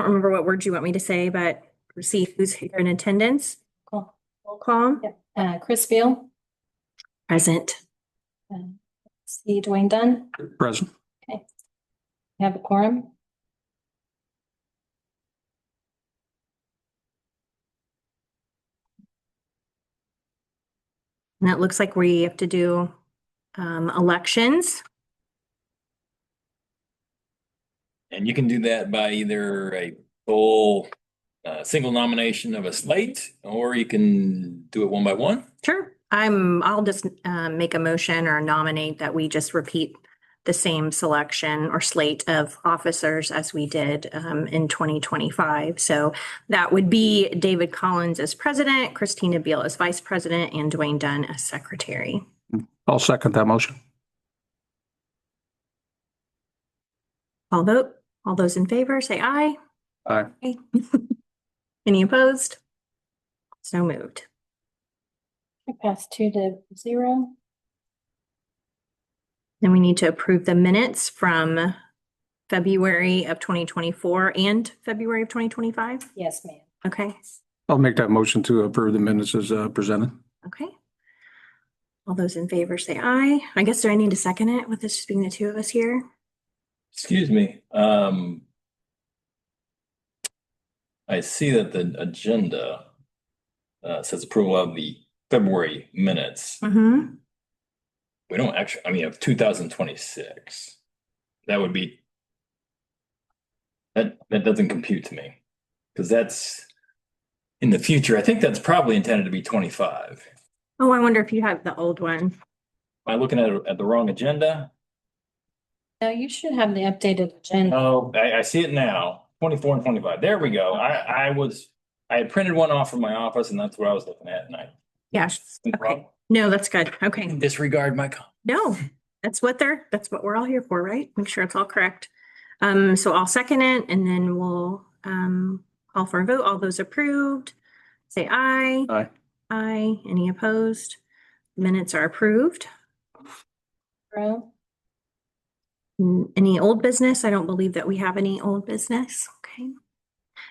don't remember what words you want me to say, but see who's here in attendance. Cool. Roll call. Yep. Chris Beal. Present. See Dwayne Dunn. Present. Okay. Have a quorum. And it looks like we have to do elections. And you can do that by either a full single nomination of a slate, or you can do it one by one. Sure. I'll just make a motion or nominate that we just repeat the same selection or slate of officers as we did in 2025. So that would be David Collins as president, Christina Beal as vice president, and Dwayne Dunn as secretary. I'll second that motion. I'll vote. All those in favor, say aye. Aye. Aye. Any opposed? So moved. I pass 2-0. Then we need to approve the minutes from February of 2024 and February of 2025. Yes, ma'am. Okay. I'll make that motion to approve the minutes as presented. Okay. All those in favor say aye. I guess do I need to second it with this just being the two of us here? Excuse me. I see that the agenda says approval of the February minutes. Mm-hmm. We don't actually, I mean, of 2026. That would be, that doesn't compute to me. Because that's in the future. I think that's probably intended to be 25. Oh, I wonder if you have the old one. Am I looking at the wrong agenda? No, you should have the updated agenda. Oh, I see it now. 24 and 25. There we go. I had printed one off from my office, and that's what I was looking at, and Yes. Okay. No, that's good. Okay. disregard my comment. No, that's what we're all here for, right? Make sure it's all correct. So I'll second it and then we'll call for a vote. All those approved, say aye. Aye. Aye. Any opposed? Minutes are approved. Any old business? I don't believe that we have any old business. Okay.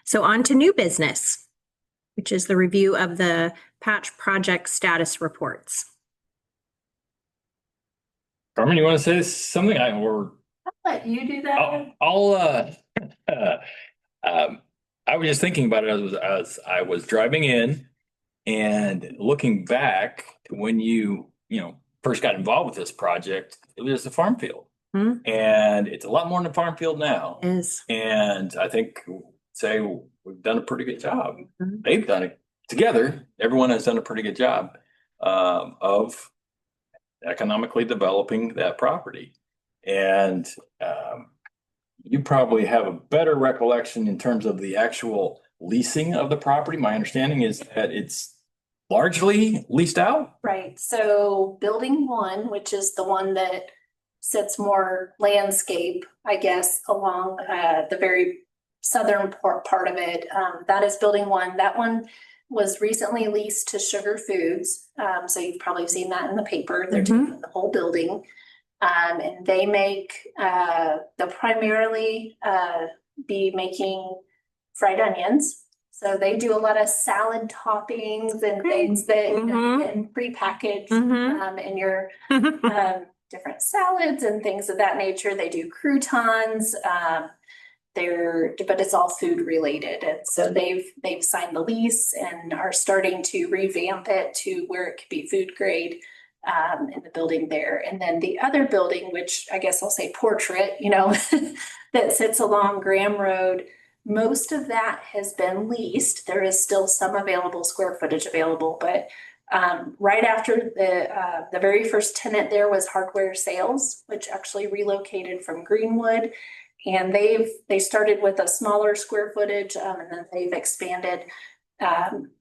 So on to new business, which is the review of the patch project status reports. Carmen, you want to say something? I'll let you do that. I was just thinking about it as I was driving in and looking back to when you first got involved with this project. It was just a farm field. Hmm. And it's a lot more than a farm field now. Is And I think we've done a pretty good job. Mhm. They've done it together. Everyone has done a pretty good job of economically developing that property. And you probably have a better recollection in terms of the actual leasing of the property. My understanding is that it's largely leased out. Right, so building one, which is the one that sits more landscape, I guess, along the very southern part of it, that is building one. That one was recently leased to Sugar Foods. So you've probably seen that in the paper. They're taking the whole building. And they make, they'll primarily be making fried onions. So they do a lot of salad toppings and things that you can prepackage in your different salads and things of that nature. They do croutons. But it's all food related. And so they've signed the lease and are starting to revamp it to where it could be food grade in the building there. And then the other building, which I guess I'll say Portrait, that sits along Graham Road, most of that has been leased. There is still some available square footage available, but right after the very first tenant there was Hardware Sales, which actually relocated from Greenwood. And they started with a smaller square footage, and then they've expanded. And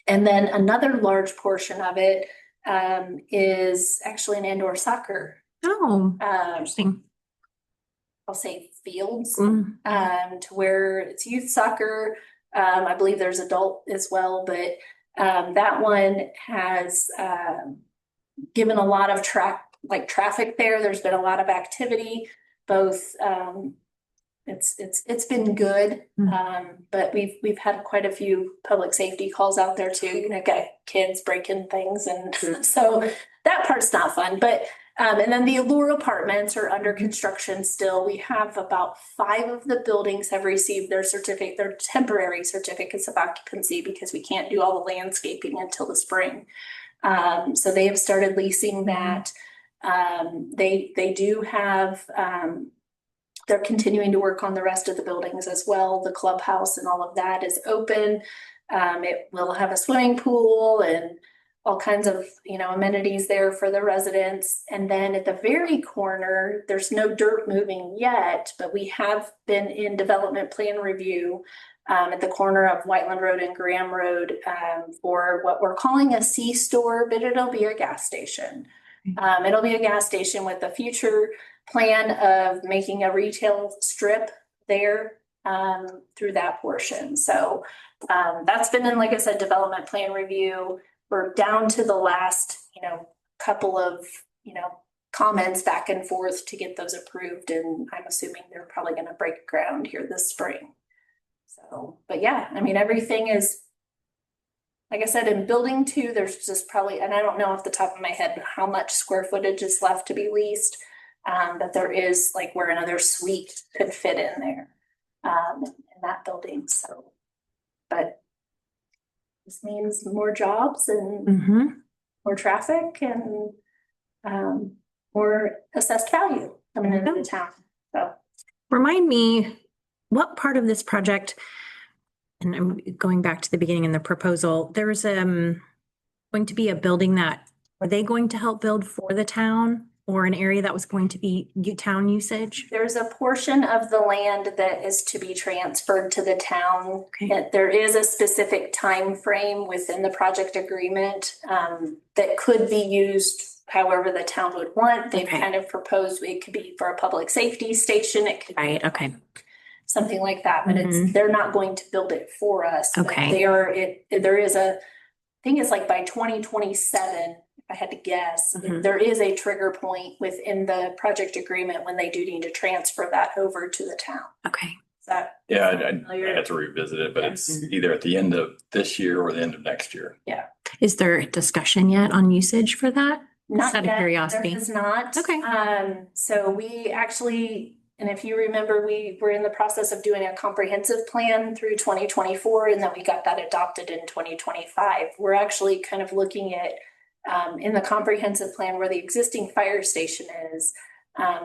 then another large portion of it is actually an indoor soccer. Oh, interesting. I'll say fields, to where it's youth soccer. I believe there's adult as well, but that one has given a lot of traffic there. There's been a lot of activity, both it's been good. But we've had quite a few public safety calls out there too, you know, got kids breaking things and so that part's not fun, but and then the Allure apartments are under construction still. We have about 5 of the buildings have received their temporary certificates of occupancy because we can't do all the landscaping until the spring. So they have started leasing that. They do have, they're continuing to work on the rest of the buildings as well. The clubhouse and all of that is open. It will have a swimming pool and all kinds of, you know, amenities there for the residents. And then at the very corner, there's no dirt moving yet, but we have been in development plan review at the corner of Whiteland Road and Graham Road for what we're calling a C-store, but it'll be a gas station. It'll be a gas station with a future plan of making a retail strip there through that portion. So that's been in, like I said, development plan review. We're down to the last, you know, couple of, you know, comments back and forth to get those approved. And I'm assuming they're probably going to break ground here this spring. So, but yeah, I mean, everything is, like I said, in building 2, there's just probably, and I don't know off the top of my head how much square footage is left to be leased, but there is like where another suite could fit in there in that building. So, but this means more jobs and more traffic and more assessed value coming into the town. So, Remind me, what part of this project, and I'm going back to the beginning in the proposal, there was going to be a building that, are they going to help build for the town or an area that was going to be town usage? there's a portion of the land that is to be transferred to the town. Okay. There is a specific time frame within the project agreement that could be used however the town would want. They've Okay. kind of proposed it could be for a public safety station. It could Right, be okay. something like that, but they're not going to build it for us. but Okay. There is a, I think it's like by 2027, if I had to guess, there is a trigger point within the project agreement when they do need to transfer that over to the town. Okay. Is that Yeah, I have to revisit it, but it's either at the end of this year or the end of next year. Is there a discussion yet on usage for that? not Just out of yet, curiosity. there is not. Okay. So we actually, and if you remember, we were in the process of doing a comprehensive plan through 2024, and then we got that adopted in 2025. We're actually kind of looking at in the comprehensive plan where the existing fire station is,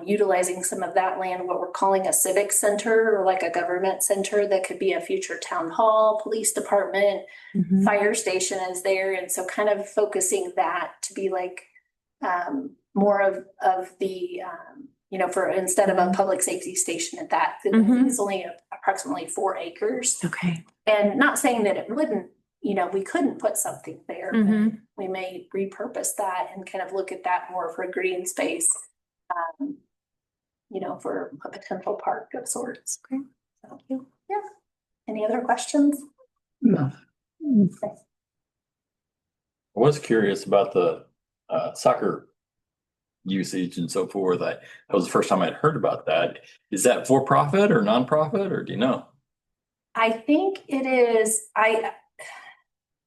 utilizing some of that land, what we're calling a civic center or like a government center that could be a future town hall, police department, fire station is there. And so kind of focusing that to be like more of the, you know, for instead of a public safety station at that, it's only approximately 4 acres. Okay. And not saying that it wouldn't, you know, we couldn't put something there, but we may repurpose that and kind of look at that more for green space, you know, for a potential park of sorts. Okay. So, yeah. Any other questions? No. I was curious about the soccer usage and so forth. That was the first time I'd heard about that. Is that for profit or nonprofit, or do you know? I think it is,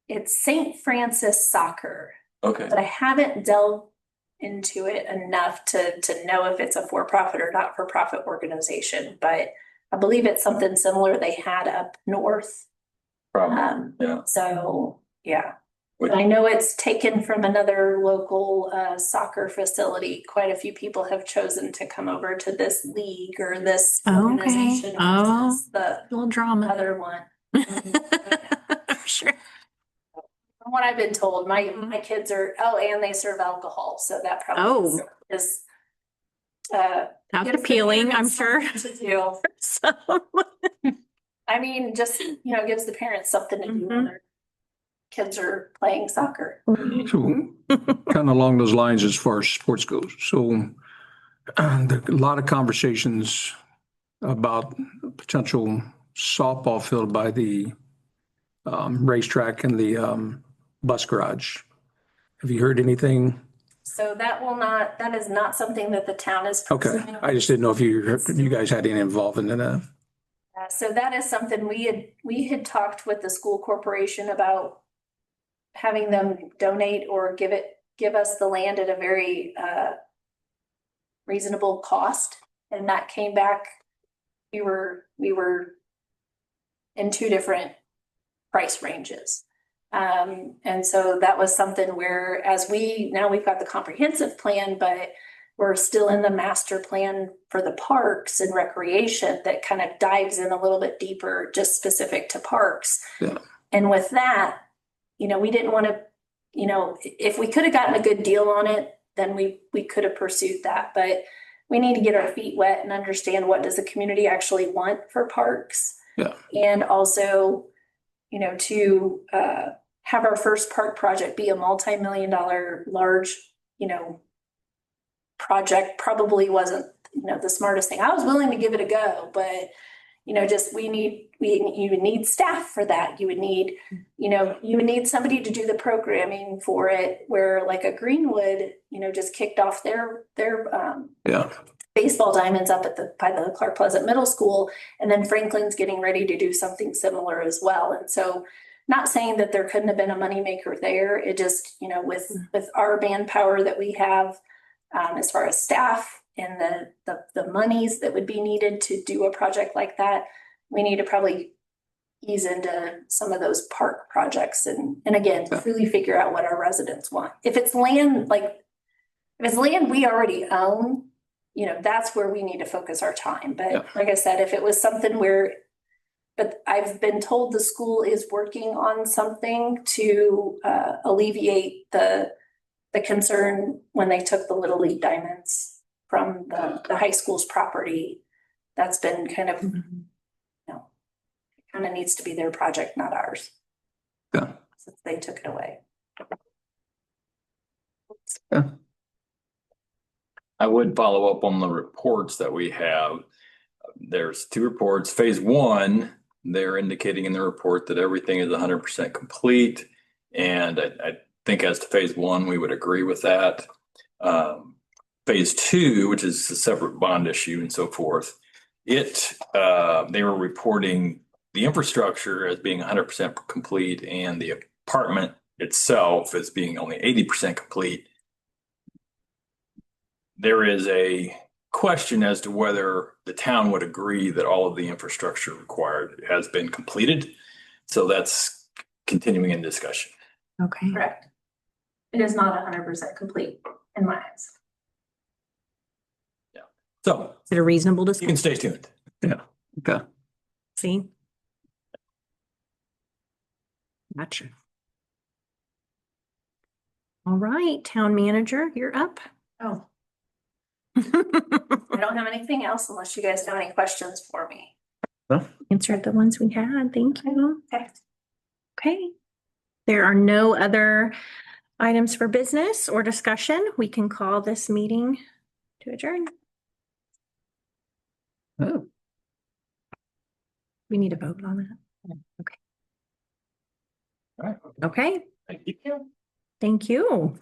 it's St. Francis Soccer, Okay. but I haven't delved into it enough to know if it's a for-profit or not for-profit organization, but I believe it's something similar they had up north. Probably. Yeah. So, yeah. Which- But I know it's taken from another local soccer facility. Quite a few people have chosen to come over to this league or this Okay. organization Oh. versus the Little drama. other one. Sure. From what I've been told, my kids are, and they serve alcohol, so that probably is That's gives the appealing, I'm parents sure. something to do. So, I mean, just, you know, gives the parents something to do when their kids are playing soccer. So kind of along those lines as far as sports goes. So there are a lot of conversations about potential softball field by the racetrack and the bus garage. Have you heard anything So that is not something that the town is. Okay, pursuing. I just didn't know if you guys had any involvement in that. So that is something we had talked with the school corporation about having them donate or give us the land at a very reasonable cost. And that came back, we were in two different price ranges. And so that was something where now we've got the comprehensive plan, but we're still in the master plan for the parks and recreation that kind of dives in a little bit deeper, just specific to parks. Yeah. And with that, we didn't want to, if we could have gotten a good deal on it, then we could have pursued that. But we need to get our feet wet and understand what does the community actually want for parks. Yeah. And also, to have our first park project be a multi-million-dollar large, project probably wasn't, the smartest thing. I was willing to give it a go, but you would need staff for that. You would need somebody to do the programming for it, where like a Greenwood, just kicked off their Yeah. baseball diamonds up by the Clark Pleasant Middle School. And then Franklin's getting ready to do something similar as well. And so not saying that there couldn't have been a moneymaker there. It just, with our manpower that we have, as far as staff and the monies that would be needed to do a project like that, we need to probably ease into some of those park projects and again, really figure out what our residents want. If it's land we already own, that's where we need to focus our time. But like I said, if it was something but I've been told the school is working on something to alleviate the concern when they took the Little League diamonds from the high school's property. That's been kind of, kind of needs to be their project, not ours. Yeah. Since they took it away. Yeah. I would follow up on the reports that we have. There's two reports. Phase 1, they're indicating in the report that everything is 100% complete. And I think as to phase 1, we would agree with that. Phase 2, which is a separate bond issue and so forth, they were reporting the infrastructure as being 100% complete and the apartment itself as being only 80% complete. There is a question as to whether the town would agree that all of the infrastructure required has been completed. So that's continuing in discussion. Okay. Correct. It is not 100% complete in my eyes. Yeah. So Is it a reasonable you can discussion? stay tuned. Yeah. Okay. See? Gotcha. All right, town manager, you're up. Oh, I don't have anything else unless you guys have any questions for me. Answered the ones we had. Thank you. Okay. Okay. There are no other items for business or discussion. We can call this meeting to adjourn. Oh. We need to vote on that. Okay. All right. Okay. Thank you. Thank you.